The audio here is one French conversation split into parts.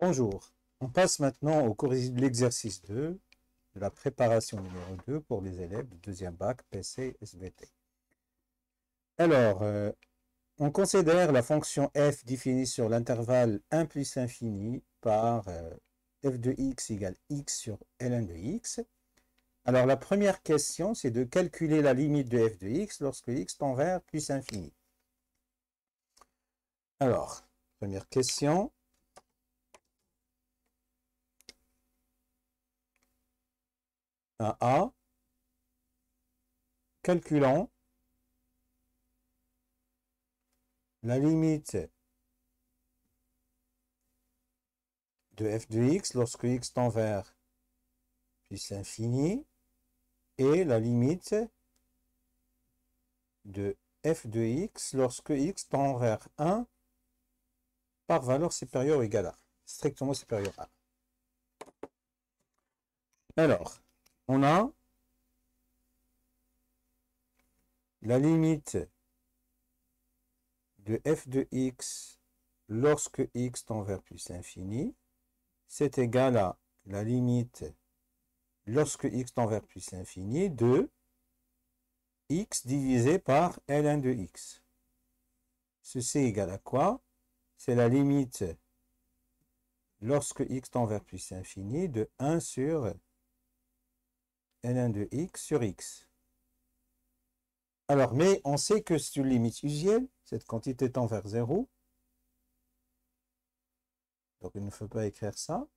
Bonjour, on passe maintenant au cours de l'exercice 2 de la préparation numéro 2 pour les élèves du deuxième bac PC SVT. Alors, on considère la fonction f définie sur l'intervalle 1 plus infini par f de x égale x sur ln de x. Alors, la première question, c'est de calculer la limite de f de x lorsque x tend vers plus infini. Alors, première question. A. Calculant la limite de f de x lorsque x tend vers plus infini et la limite de f de x lorsque x tend vers 1 par valeur supérieure ou égale à, strictement supérieure à. Alors, on a la limite de f de x lorsque x tend vers plus infini, c'est égal à la limite lorsque x tend vers plus infini de x divisé par ln de x. Ceci est égal à quoi? C'est la limite lorsque x tend vers plus infini de 1 sur ln de x sur x. Alors, mais on sait que c'est une limite usuelle, cette quantité tend vers 0. Donc, il ne faut pas écrire ça.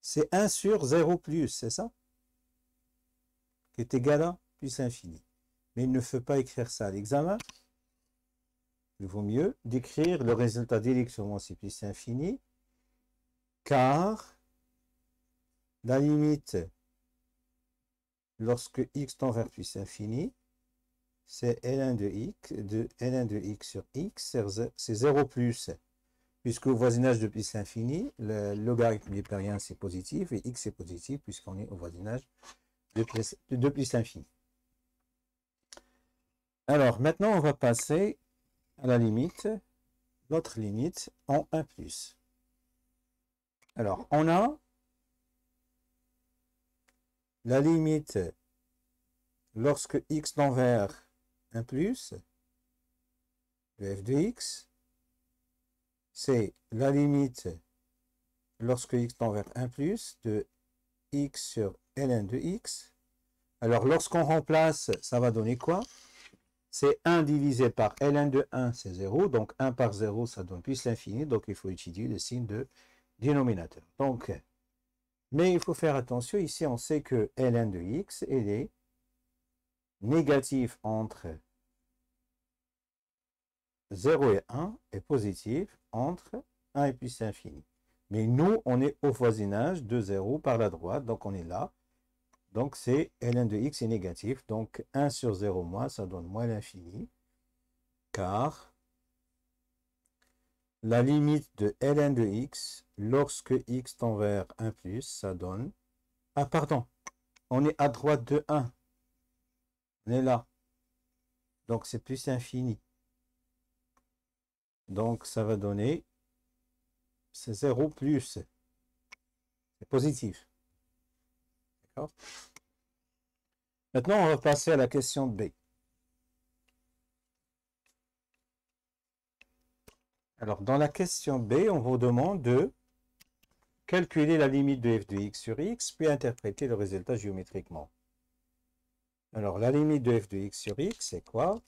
C'est 1 sur 0 plus, c'est ça? Qui est égal à plus infini. Mais il ne faut pas écrire ça à l'examen. Il vaut mieux d'écrire le résultat directement, c'est plus infini, car la limite lorsque x tend vers plus infini, c'est ln de x sur x, c'est 0 plus, puisque au voisinage de plus infini, le logarithme newtonien c'est positif, et x est positif, puisqu'on est au voisinage de plus infini. Alors, maintenant, on va passer à la limite, l'autre limite, en 1 plus. Alors, on a la limite lorsque x tend vers 1 plus, de f de x, c'est la limite lorsque x tend vers 1 plus de x sur ln de x. Alors, lorsqu'on remplace, ça va donner quoi? C'est 1 divisé par ln de 1, c'est 0. Donc, 1 par 0, ça donne plus l'infini. Donc, il faut utiliser le signe de dénominateur. Donc, mais il faut faire attention. Ici, on sait que ln de x, elle est négative entre 0 et 1 et positive entre 1 et plus infini. Mais nous, on est au voisinage de 0 par la droite. Donc, on est là. Donc, c'est ln de x est négatif. Donc, 1 sur 0 moins, ça donne moins l'infini. Car la limite de ln de x, lorsque x tend vers 1 plus, ça donne... Ah, pardon. On est à droite de 1. On est là. Donc, c'est plus infini. Donc, ça va donner... C'est 0 plus. C'est positif. D'accord? Maintenant, on va passer à la question B. Alors, dans la question B, on vous demande de calculer la limite de f de x sur x, puis interpréter le résultat géométriquement. Alors, la limite de f de x sur x, c'est quoi?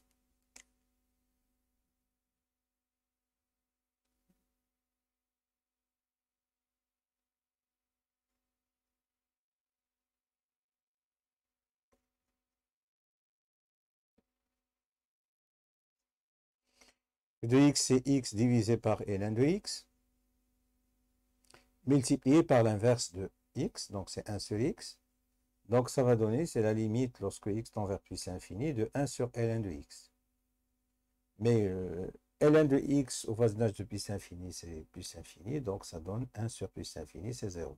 F de x, c'est x divisé par ln de x, multiplié par l'inverse de x, donc c'est 1 sur x. Donc, ça va donner, c'est la limite lorsque x tend vers plus infini de 1 sur ln de x. Mais ln de x au voisinage de plus infini, c'est plus infini, donc ça donne 1 sur plus infini, c'est 0.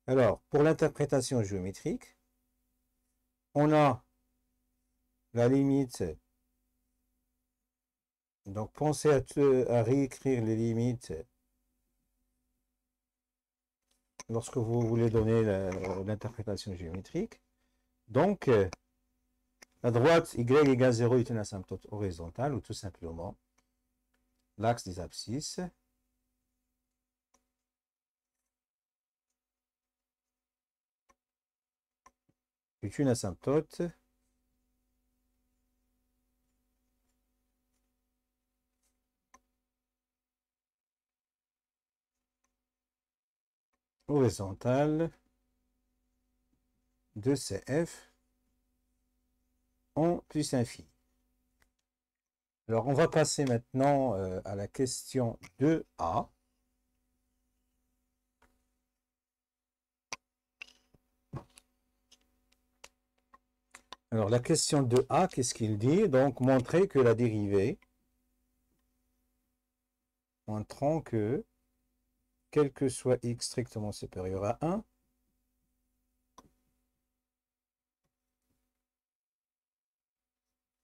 Alors, pour l'interprétation géométrique, on a la limite. Donc, pensez à réécrire les limites lorsque vous voulez donner l'interprétation géométrique. Donc, à droite, y égale 0 est une asymptote horizontale, ou tout simplement l'axe des abscisses est une asymptote horizontale de CF en plus infini. Alors, on va passer maintenant à la question 2A. Alors, la question 2A, qu'est-ce qu'il dit? Donc, montrer que la dérivée, montrant que, quel que soit x strictement supérieur à 1,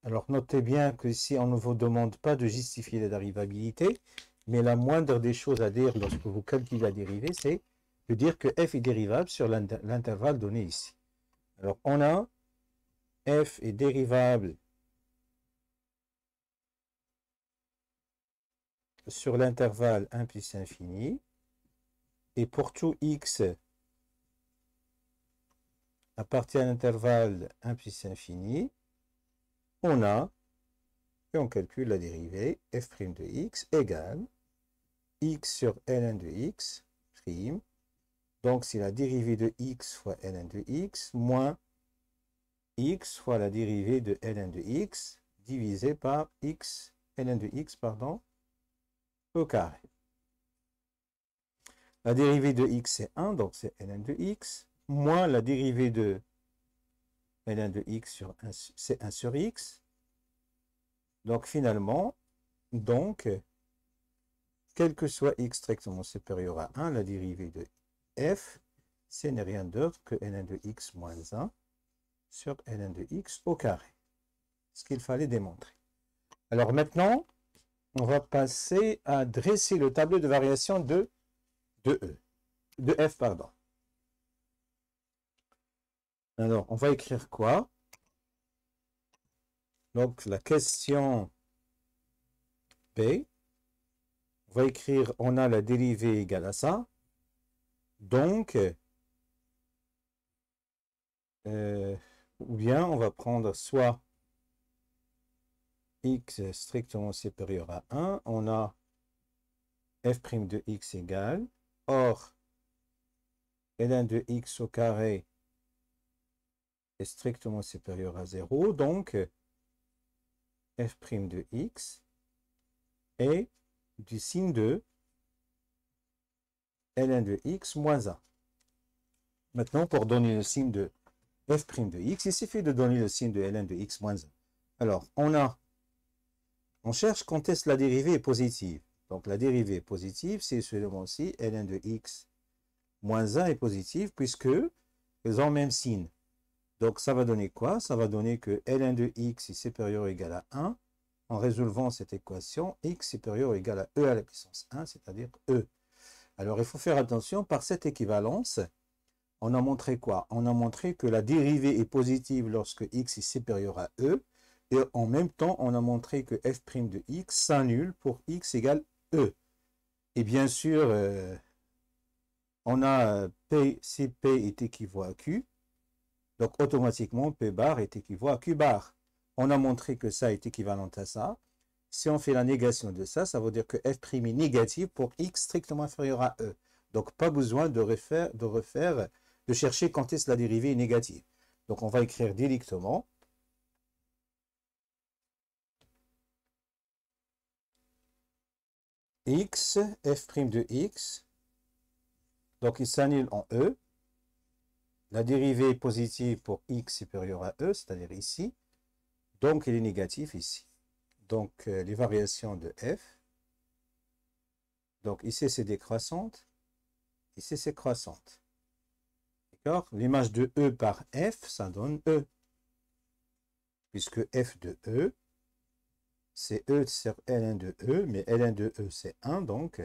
alors notez bien que ici, on ne vous demande pas de justifier la dérivabilité, mais la moindre des choses à dire lorsque vous calculez la dérivée, c'est de dire que f est dérivable sur l'intervalle donné ici. Alors, on a f est dérivable sur l'intervalle 1 plus infini, et pour tout x appartient à l'intervalle 1 plus infini, on a, et on calcule la dérivée, f' de x égale x sur ln de x prime. Donc, c'est la dérivée de x fois ln de x moins x fois la dérivée de ln de x divisé par x, ln de x, pardon, au carré. La dérivée de x, c'est 1, donc c'est ln de x, moins la dérivée de ln de x sur 1, c'est 1 sur x. Donc, finalement, donc, quel que soit x strictement supérieur à 1, la dérivée de f, ce n'est rien d'autre que ln de x moins 1 sur ln de x au carré. Ce qu'il fallait démontrer. Alors maintenant, on va passer à dresser le tableau de variation de f, pardon. Alors, on va écrire quoi? Donc, la question B, on va écrire, on a la dérivée égale à ça. Donc, ou bien on va prendre soit x strictement supérieur à 1, on a f' de x égale, or, ln de x au carré est strictement supérieur à 0, donc f' de x est du signe de ln de x moins 1. Maintenant, pour donner le signe de f' de x, il suffit de donner le signe de ln de x moins 1. Alors, on cherche quand est-ce que la dérivée est positive. Donc, la dérivée positive, c'est seulement si ln de x moins 1 est positive, puisque ils ont le même signe. Donc, ça va donner quoi? Ça va donner que ln de x est supérieur ou égal à 1. En résolvant cette équation, x supérieur ou égal à e à la puissance 1, c'est-à-dire e. Alors, il faut faire attention, par cette équivalence, on a montré quoi? On a montré que la dérivée est positive lorsque x est supérieur à e, et en même temps, on a montré que f' de x s'annule pour x égale e. Et bien sûr, on a P, si P est équivalent à Q, donc automatiquement P bar est équivalent à Q bar. On a montré que ça est équivalent à ça. Si on fait la négation de ça, ça veut dire que f' est négatif pour x strictement inférieur à e. Donc pas besoin de chercher quand est-ce la dérivée est négative. Donc on va écrire directement x, f' de x, donc il s'annule en e. La dérivée est positive pour x supérieur à e, c'est-à-dire ici. Donc il est négatif ici. Donc les variations de f. Donc ici c'est décroissante, ici c'est croissante. D'accord? L'image de e par f, ça donne e. Puisque f de e, c'est e sur ln de e, mais ln de e c'est 1, donc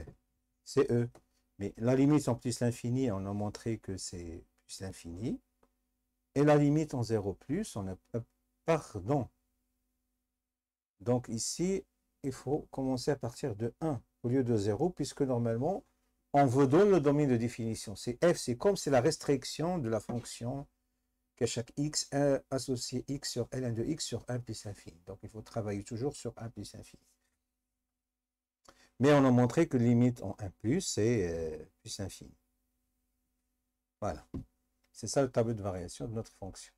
c'est e. Mais la limite en plus l'infini, on a montré que c'est plus l'infini. Et la limite en 0 plus, on a... pardon. Donc ici, il faut commencer à partir de 1 au lieu de 0, puisque normalement, on vous donne le domaine de définition. C'est f, c'est comme c'est la restriction de la fonction qu'à chaque x, associé x sur ln de x sur 1 plus infini. Donc il faut travailler toujours sur 1 plus infini. Mais on a montré que limite en 1 plus, c'est plus infini. Voilà. C'est ça le tableau de variation de notre fonction.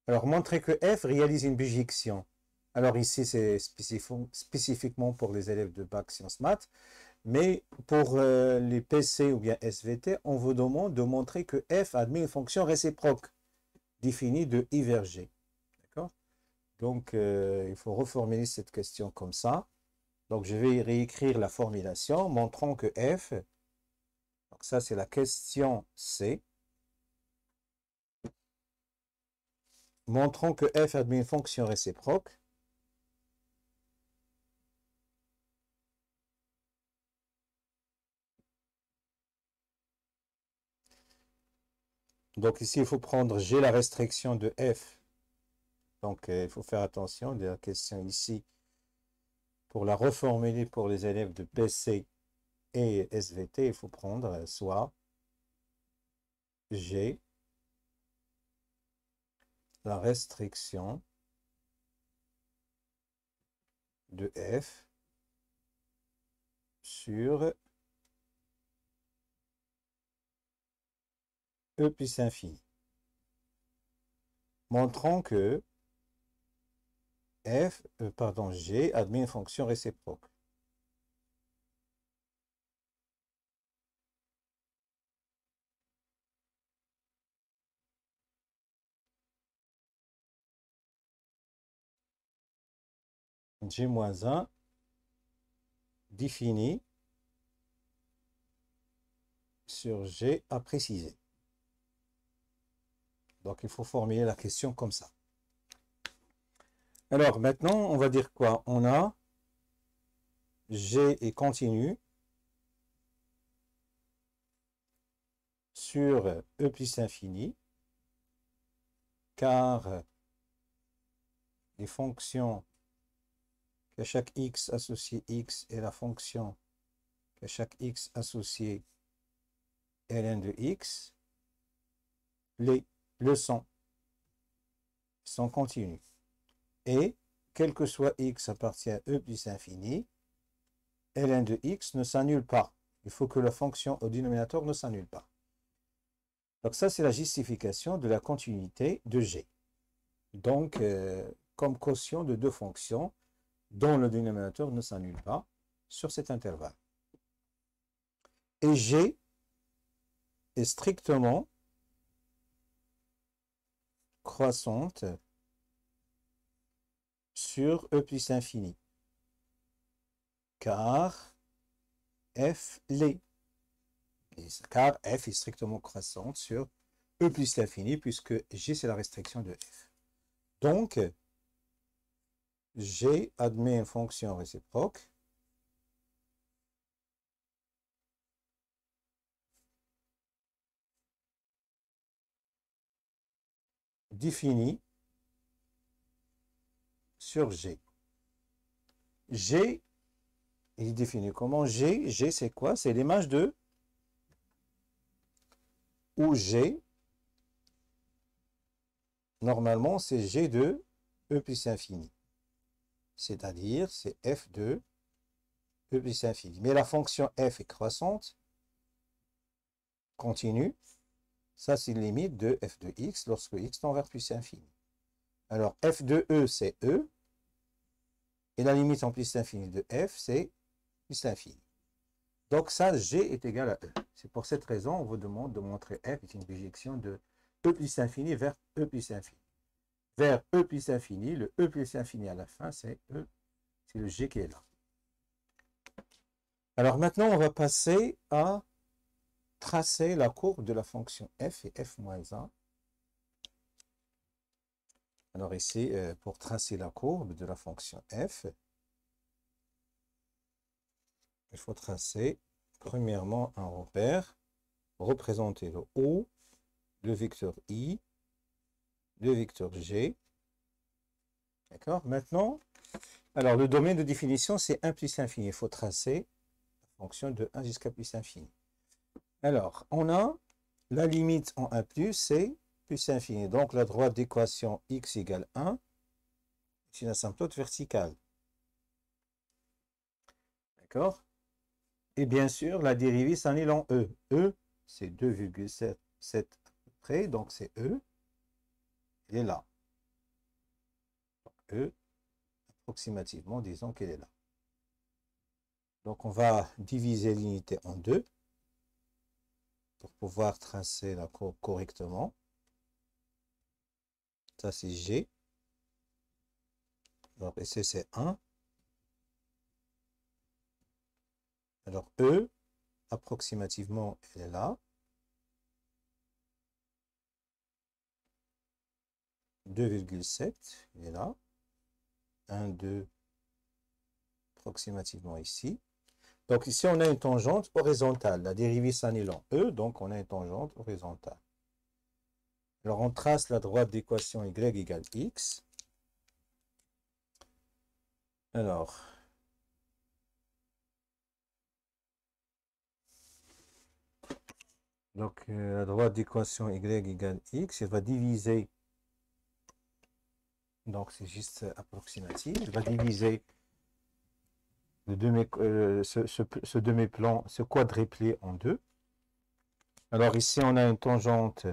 Alors, montrer que f réalise une bijection. Alors ici, c'est spécifiquement pour les élèves de bac sciences maths. Mais pour les PC ou bien SVT, on vous demande de montrer que f admet une fonction réciproque définie de I vers G. D'accord? Donc, il faut reformuler cette question comme ça. Donc, je vais réécrire la formulation, montrant que f, donc ça c'est la question C, montrons que f admet une fonction réciproque donc ici il faut prendre G la restriction de f, donc il faut faire attention de la question ici pour la reformuler pour les élèves de PC et SVT, il faut prendre soit G la restriction de f sur E plus infini. Montrons que G admet une fonction réciproque. G-1 défini sur G à préciser. Donc, il faut formuler la question comme ça. Alors, maintenant, on va dire quoi? On a G est continu sur E plus infini, car les fonctions qu'à chaque x associé x et la fonction qu'à chaque x associé ln de x, les leçons sont continues. Et, quel que soit x appartient à E plus infini, ln de x ne s'annule pas. Il faut que la fonction au dénominateur ne s'annule pas. Donc ça, c'est la justification de la continuité de G. Donc, comme quotient de deux fonctions dont le dénominateur ne s'annule pas sur cet intervalle. Et G est strictement croissante sur E plus infini, car f l'est. Car f est strictement croissante sur E plus l'infini, puisque G c'est la restriction de f. Donc, G admet une fonction réciproque définie sur G. G, il est défini comment? G c'est quoi? C'est l'image de où G, normalement, c'est G de E plus infini. C'est-à-dire, c'est f de E plus infini. Mais la fonction f est croissante, continue. Ça, c'est une limite de f de x lorsque x tend vers plus infini. Alors, f de E, c'est E. Et la limite en plus infini de f, c'est plus infini. Donc ça, G est égal à E. C'est pour cette raison, on vous demande de montrer f est une bijection de E plus infini vers E plus infini. Vers E plus infini, le E plus infini à la fin, c'est E, c'est le G qui est là. Alors maintenant, on va passer à tracer la courbe de la fonction f et f moins 1. Alors ici, pour tracer la courbe de la fonction f, il faut tracer premièrement un repère, représenter le O, le vecteur I, le vecteur G. D'accord? Maintenant, alors le domaine de définition, c'est 1 plus l'infini. Il faut tracer la fonction de 1 jusqu'à plus infini. Alors, on a la limite en 1 plus, c'est plus infini. Donc, la droite d'équation x égale 1, c'est une asymptote verticale. D'accord? Et bien sûr, la dérivée s'annule en E. E, c'est 2,7 à peu près, donc c'est E. Il est là. E, approximativement, disons qu'elle est là. Donc, on va diviser l'unité en deux pour pouvoir tracer la courbe correctement. Ça, c'est G. Donc, ici, c'est 1. Alors, E, approximativement, elle est là. 2,7, il est là. 1, 2, approximativement ici. Donc, ici, on a une tangente horizontale. La dérivée s'annule en E, donc on a une tangente horizontale. Alors, on trace la droite d'équation y égale x. Alors, donc la droite d'équation y égale x, elle va diviser, donc c'est juste approximatif, elle va diviser ce demi-plan, ce quadriplé en deux. Alors ici, on a une tangente,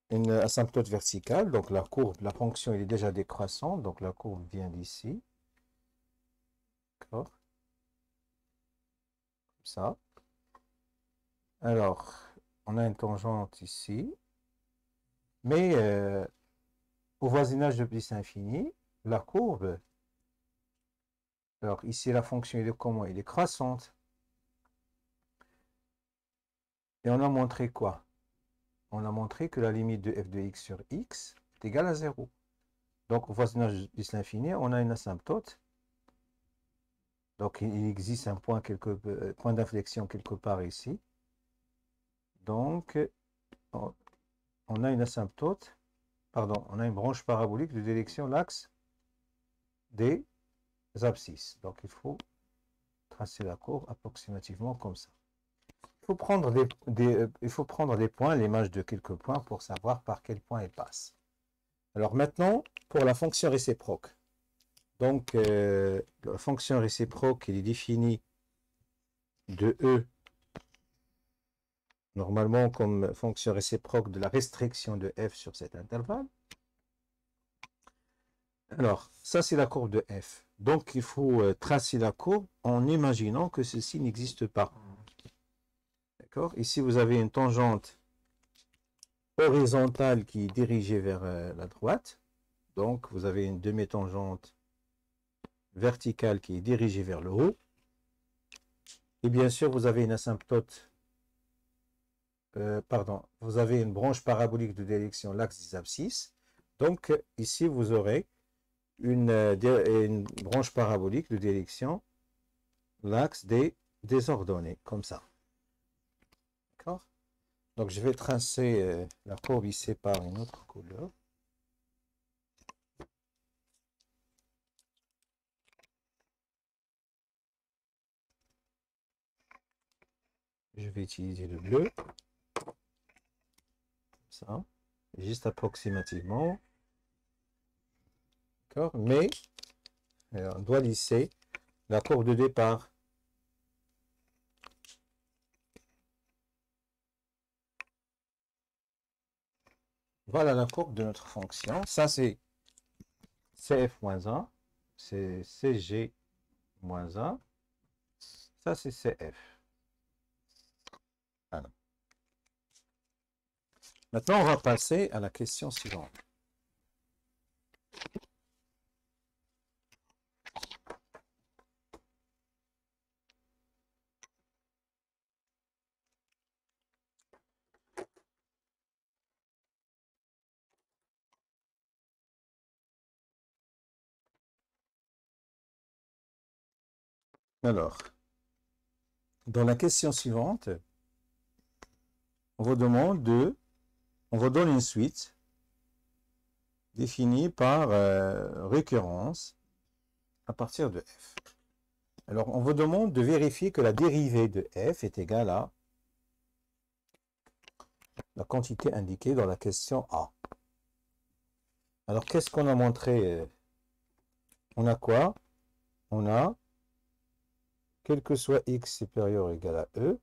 une asymptote verticale, donc la courbe, la fonction, elle est déjà décroissante, donc la courbe vient d'ici. D'accord? Comme ça. Alors, on a une tangente ici, mais au voisinage de plus infini, la courbe, alors ici la fonction elle est comment? Elle est croissante. Et on a montré quoi? On a montré que la limite de f de x sur x est égale à 0. Donc au voisinage de plus l'infini, on a une asymptote. Donc il existe un point, point d'inflexion quelque part ici. Donc on a une asymptote, pardon, on a une branche parabolique de direction l'axe des abscisses. Donc il faut tracer la courbe approximativement comme ça. Il faut prendre des points, l'image de quelques points pour savoir par quel point elle passe. Alors maintenant, pour la fonction réciproque. Donc, la fonction réciproque, elle est définie de E, normalement comme fonction réciproque de la restriction de f sur cet intervalle. Alors, ça c'est la courbe de f. Donc, il faut tracer la courbe en imaginant que ceci n'existe pas. D'accord? Ici, vous avez une tangente horizontale qui est dirigée vers la droite. Donc, vous avez une demi-tangente verticale qui est dirigée vers le haut. Et bien sûr, vous avez une asymptote, vous avez une branche parabolique de direction l'axe des abscisses. Donc, ici, vous aurez une branche parabolique de direction l'axe des ordonnées, comme ça. D'accord? Donc, je vais tracer la courbe ici par une autre couleur. Je vais utiliser le bleu. Comme ça. Juste approximativement. D'accord? Mais, on doit lisser la courbe de départ. Voilà la courbe de notre fonction. Ça, c'est CF-1, c'est CG-1, ça c'est CF. Voilà. Maintenant, on va passer à la question suivante. Alors, Dans la question suivante, on vous donne une suite définie par récurrence à partir de f. Alors, on vous demande de vérifier que la dérivée de f est égale à la quantité indiquée dans la question A. Alors, qu'est-ce qu'on a montré? On a quoi? On a, quel que soit x supérieur ou égal à e,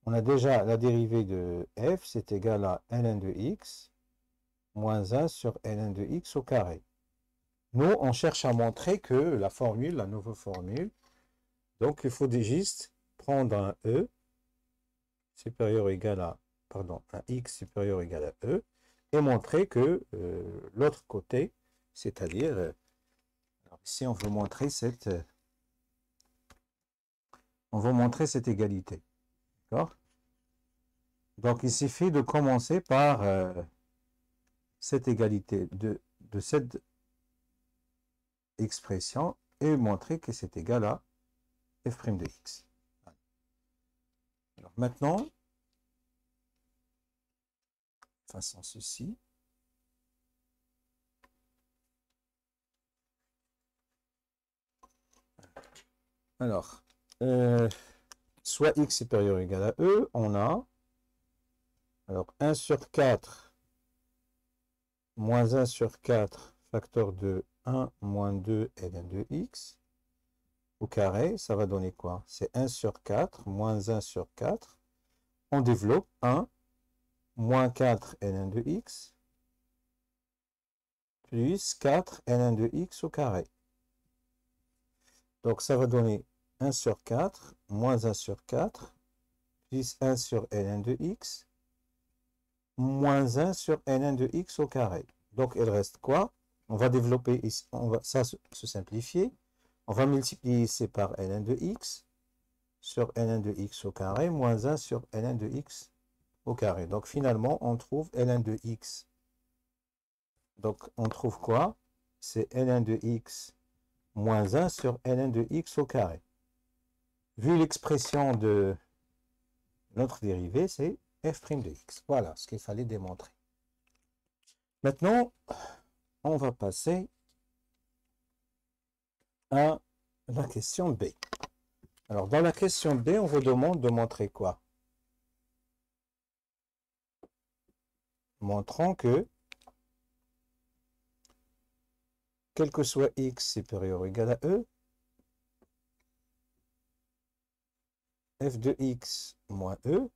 on a déjà la dérivée de f, c'est égal à ln de x moins 1 sur ln de x au carré. Nous, on cherche à montrer que la formule, la nouvelle formule, donc il faut juste prendre un e supérieur ou égal à, pardon, un x supérieur ou égal à e, et montrer que l'autre côté, c'est-à-dire, ici on veut montrer cette égalité. D'accord? Donc il suffit de commencer par cette égalité de cette expression et montrer que c'est égal à f' de x. Alors maintenant, façon ceci. Alors, soit x supérieur ou égal à e, on a, alors 1 sur 4 moins 1 sur 4 facteur de 1 moins 2 ln de x au carré, ça va donner quoi? C'est 1 sur 4 moins 1 sur 4. On développe 1 moins 4 ln de x plus 4 ln de x au carré. Donc ça va donner 1 sur 4 moins 1 sur 4 plus 1 sur ln de x moins 1 sur ln de x au carré. Donc il reste quoi? On va développer ici, ça se simplifier. On va multiplier ici par ln de x sur ln de x au carré moins 1 sur ln de x au carré. Donc finalement, on trouve ln de x. Donc on trouve quoi? C'est ln de x moins 1 sur ln de x au carré. Vu l'expression de notre dérivée, c'est f' de x. Voilà ce qu'il fallait démontrer. Maintenant, on va passer à la question B. Alors, dans la question B, on vous demande de montrer quoi? Montrons que, quel que soit x supérieur ou égal à e, f de x moins e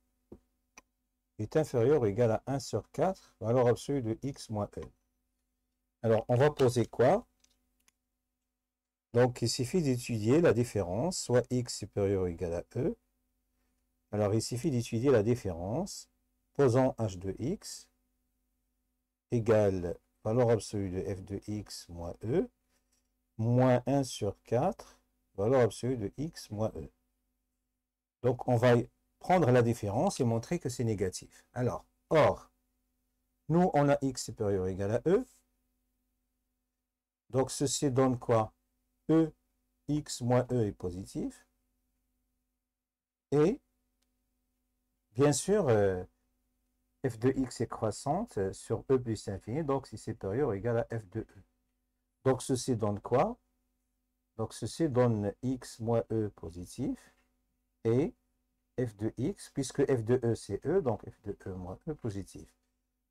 est inférieur ou égal à 1 sur 4, valeur absolue de x moins e. Alors, on va poser quoi? Donc, il suffit d'étudier la différence, soit x supérieur ou égal à e. Alors, il suffit d'étudier la différence. Posons h de x égale valeur absolue de f de x moins e, moins 1 sur 4, valeur absolue de x moins e. Donc, on va prendre la différence et montrer que c'est négatif. Alors, or, nous, on a x supérieur ou égal à e. Donc, ceci donne quoi? E, x moins e est positif. Et, bien sûr, f de x est croissante sur e plus infini, donc c'est supérieur ou égal à f de e. Donc, ceci donne quoi? Donc, ceci donne x moins e positif et f de x, puisque f de e c'est e, donc f de e moins e positif.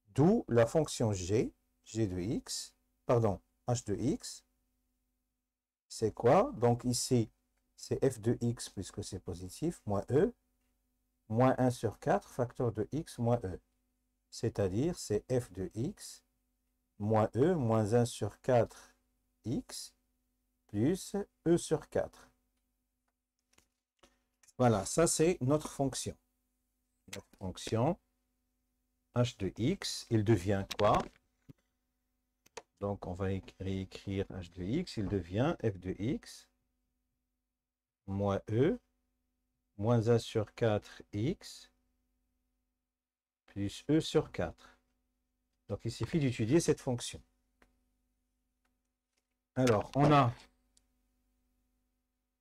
D'où la fonction g de x, pardon, h de x, c'est quoi? Donc ici, c'est f de x puisque c'est positif, moins e, moins 1 sur 4, facteur de x moins e. C'est-à-dire, c'est f de x, moins e, moins 1 sur 4, x, plus e sur 4. Voilà, ça c'est notre fonction. Notre fonction h de x, il devient quoi? Donc on va réécrire h de x, il devient f de x moins e, moins 1 sur 4x, plus e sur 4. Donc il suffit d'étudier cette fonction. Alors, on a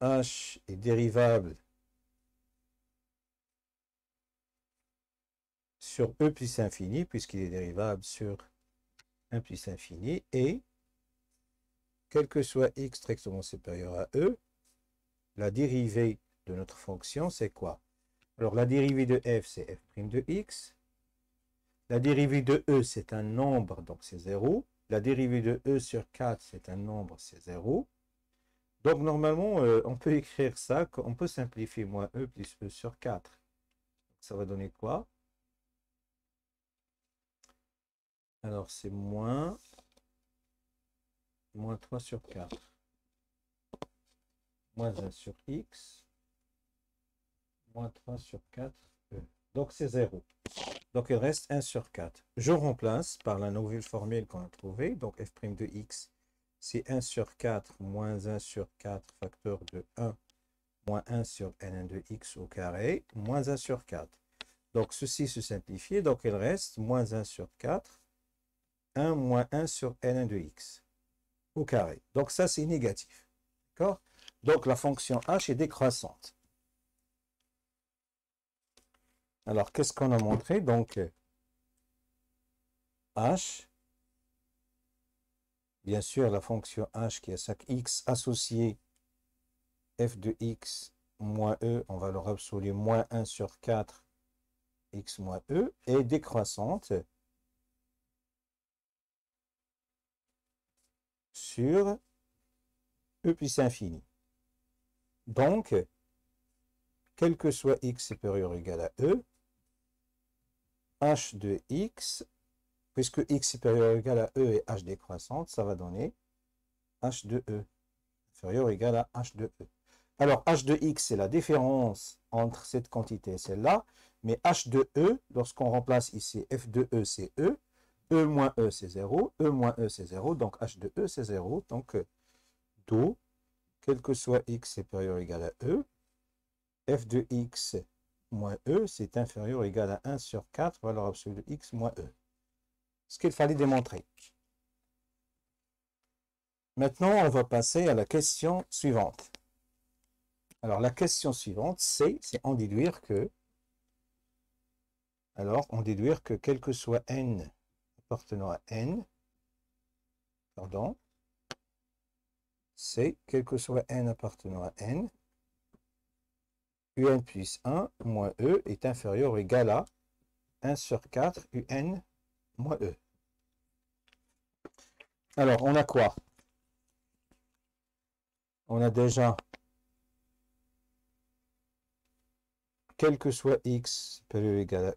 h est dérivable sur e plus infini, puisqu'il est dérivable sur 1 plus infini, et quel que soit x strictement supérieur à e, la dérivée de notre fonction, c'est quoi? Alors, la dérivée de f, c'est f' de x. La dérivée de e, c'est un nombre, donc c'est 0. La dérivée de e sur 4, c'est un nombre, c'est 0. Donc, normalement, on peut écrire ça, on peut simplifier moins e plus e sur 4. Ça va donner quoi? Alors, c'est moins 3 sur 4. Moins 1 sur x. Moins 3 sur 4. E. Donc, c'est 0. Donc, il reste 1 sur 4. Je remplace par la nouvelle formule qu'on a trouvée. Donc, f' de x, c'est 1 sur 4 moins 1 sur 4 facteur de 1 moins 1 sur ln de x au carré moins 1 sur 4. Donc, ceci se simplifie. Donc, il reste moins 1 sur 4, 1 moins 1 sur ln de x au carré. Donc, ça, c'est négatif. D'accord? Donc, la fonction h est décroissante. Alors, qu'est-ce qu'on a montré? Donc, h, bien sûr, la fonction h qui est chaque x associé f de x moins e, on va leur absoluer moins 1 sur 4 x moins e, est décroissante sur e plus infini. Donc, quel que soit x supérieur ou égal à e, h de x, puisque x supérieur ou égal à e et h décroissante, ça va donner h de e, inférieur ou égal à h de e. Alors, h de x, c'est la différence entre cette quantité et celle-là, mais h de e, lorsqu'on remplace ici f de e, c'est e, e moins e, c'est 0, e moins e, c'est 0, donc h de e, c'est 0, donc d'où, quel que soit x supérieur ou égal à e, f de x moins e, c'est inférieur ou égal à 1 sur 4, valeur absolue de x moins e. Ce qu'il fallait démontrer. Maintenant, on va passer à la question suivante. Alors, la question suivante, c'est en déduire que, quel que soit n appartenant à n, pardon, c'est quel que soit n appartenant à n, un plus 1 moins e est inférieur ou égal à 1 sur 4 un moins e. Alors, on a quoi? On a déjà quel que soit x supérieur ou égal à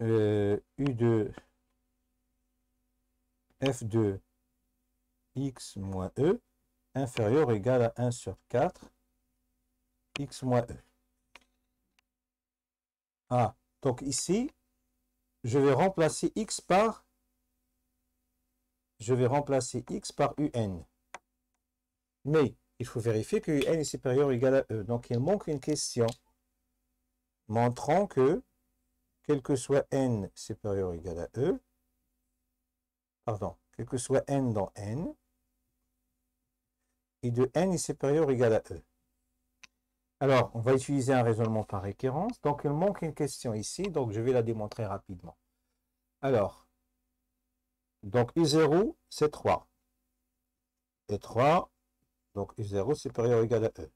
e, u de f de x moins e inférieur ou égal à 1 sur 4 x moins e. Ah, donc ici, je vais remplacer x par un. Mais il faut vérifier que un est supérieur ou égal à e. Donc il manque une question montrant que quel que soit n supérieur ou égal à e, pardon, quel que soit n dans n, et de n est supérieur ou égal à e. Alors, on va utiliser un raisonnement par récurrence. Donc, il manque une question ici, donc je vais la démontrer rapidement. Alors, donc U0, c'est 3. Et 3, donc U0 supérieur ou égal à E.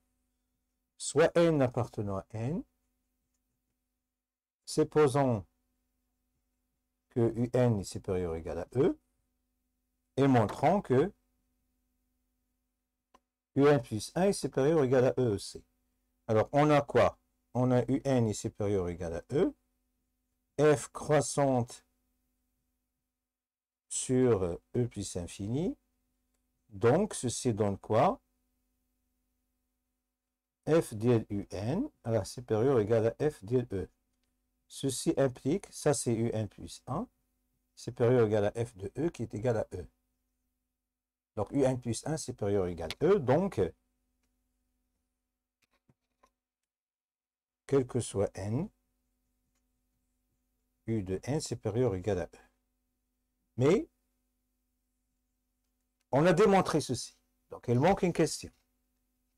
Soit n appartenant à n, supposons que Un est supérieur ou égal à E, et montrant que Un plus 1 est supérieur ou égal à E aussi. Alors, on a quoi? On a Un est supérieur ou égal à E, f croissante sur E plus infini. Donc, ceci donne quoi? F d'IL UN à la supérieure ou égale à F d'IL E. Ceci implique, ça c'est Un plus 1, supérieur ou égal à F de E qui est égal à E. Donc, Un plus 1 supérieur ou égal à E. Donc, quel que soit N, U de N supérieur ou égal à E. Mais, on a démontré ceci. Donc, il manque une question.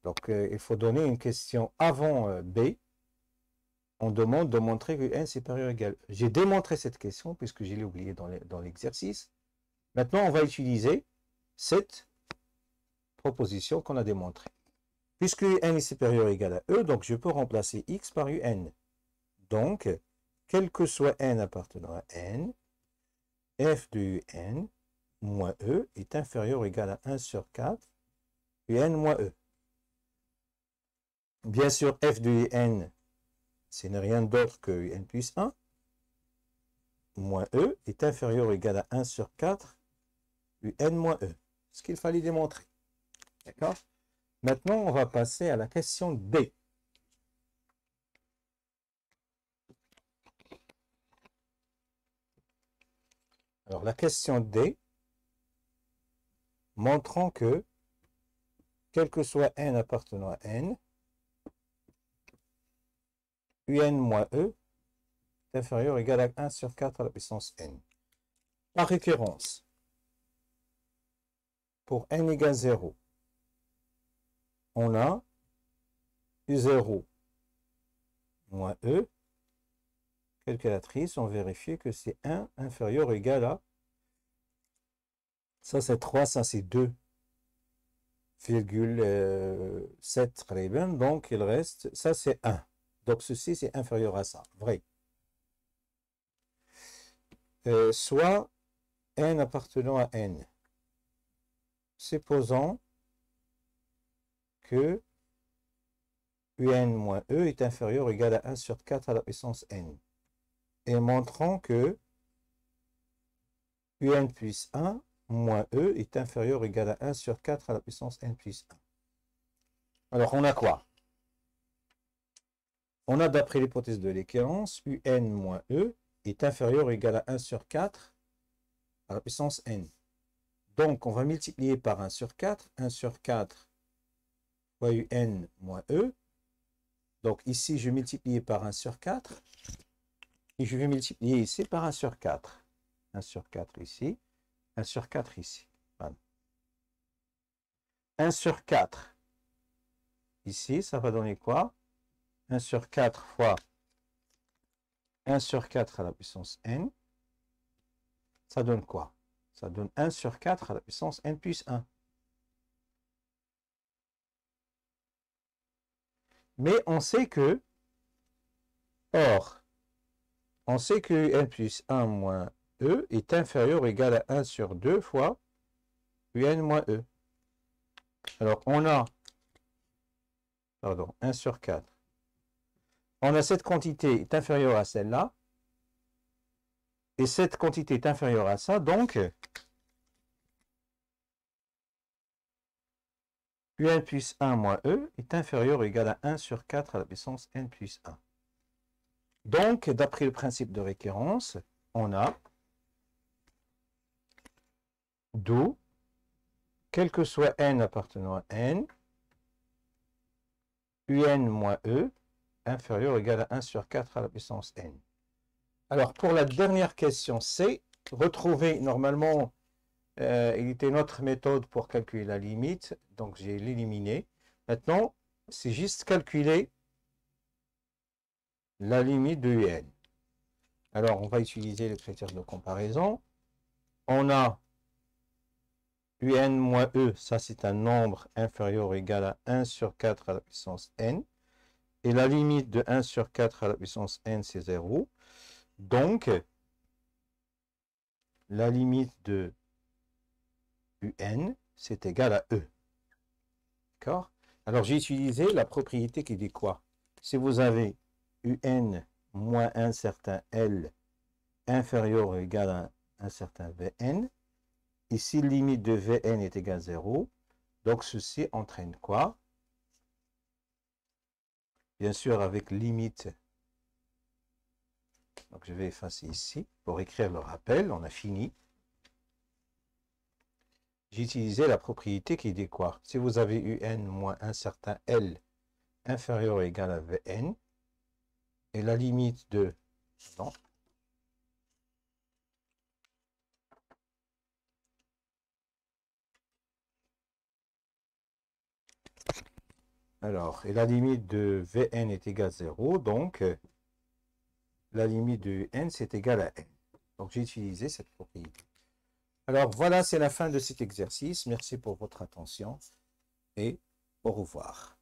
Donc, il faut donner une question avant B. On demande de montrer que n supérieur ou égal. J'ai démontré cette question puisque je l'ai oublié dans l'exercice. Maintenant, on va utiliser cette proposition qu'on a démontrée. Puisque n est supérieur ou égal à E, donc je peux remplacer x par un. Donc, quel que soit n appartenant à n, f de un moins E est inférieur ou égal à 1 sur 4 un moins E. Bien sûr, f de n, ce n'est rien d'autre que n plus 1, moins E est inférieur ou égal à 1 sur 4 un moins E. Ce qu'il fallait démontrer. D'accord? Maintenant, on va passer à la question D. Alors, la question D, montrant que, quel que soit n appartenant à n, un moins E est inférieur ou égal à 1 sur 4 à la puissance n. Par référence, pour n égale 0, on a U0 moins E. Calculatrice, on vérifie que c'est 1 inférieur ou égal à, ça c'est 3, ça c'est 2,7 Reben, donc il reste, ça c'est 1. Donc ceci c'est inférieur à ça, vrai. Soit n appartenant à n. Supposons que un moins E est inférieur ou égal à 1 sur 4 à la puissance n. Et montrant que un plus 1 moins E est inférieur ou égal à 1 sur 4 à la puissance n plus 1. Alors, on a quoi? On a, d'après l'hypothèse de l'équivalence, un moins E est inférieur ou égal à 1 sur 4 à la puissance n. Donc, on va multiplier par 1 sur 4. 1 sur 4 fois un moins E. Donc, ici, je multiplie par 1 sur 4. Et je vais multiplier ici par 1 sur 4. 1 sur 4 ici. 1 sur 4 ici. Voilà. 1 sur 4 ici, ça va donner quoi? 1 sur 4 fois 1 sur 4 à la puissance n. Ça donne quoi? Ça donne 1 sur 4 à la puissance n plus 1. Mais on sait que, on sait que n plus 1 moins E est inférieur ou égal à 1 sur 2 fois un moins E. Alors, on a, pardon, 1 sur 4. On a cette quantité est inférieure à celle-là. Et cette quantité est inférieure à ça. Donc, un plus 1 moins E est inférieur ou égal à 1 sur 4 à la puissance n plus 1. Donc, d'après le principe de récurrence, on a d'où, quel que soit n appartenant à n, un moins E inférieur ou égal à 1 sur 4 à la puissance n. Alors, pour la dernière question, c'est retrouver, normalement, il était notre méthode pour calculer la limite, donc j'ai l'éliminé. Maintenant, c'est juste calculer la limite de un. Alors, on va utiliser le critère de comparaison. On a un moins E, ça c'est un nombre inférieur ou égal à 1 sur 4 à la puissance n. Et la limite de 1 sur 4 à la puissance n, c'est 0. Donc, la limite de un, c'est égal à E. D'accord? Alors, j'ai utilisé la propriété qui dit quoi? Si vous avez un moins un certain L inférieur ou égal à un certain Vn, ici, limite de Vn est égal à 0. Donc, ceci entraîne quoi? Bien sûr, avec limite. Donc, je vais effacer ici pour écrire le rappel. On a fini. J'ai utilisé la propriété qui dit quoi? Si vous avez un moins un certain L inférieur ou égal à Vn, et la limite de... Non, Alors, et la limite de Vn est égale à 0, donc la limite de n, c'est égal à n. Donc, j'ai utilisé cette propriété. Alors, voilà, c'est la fin de cet exercice. Merci pour votre attention et au revoir.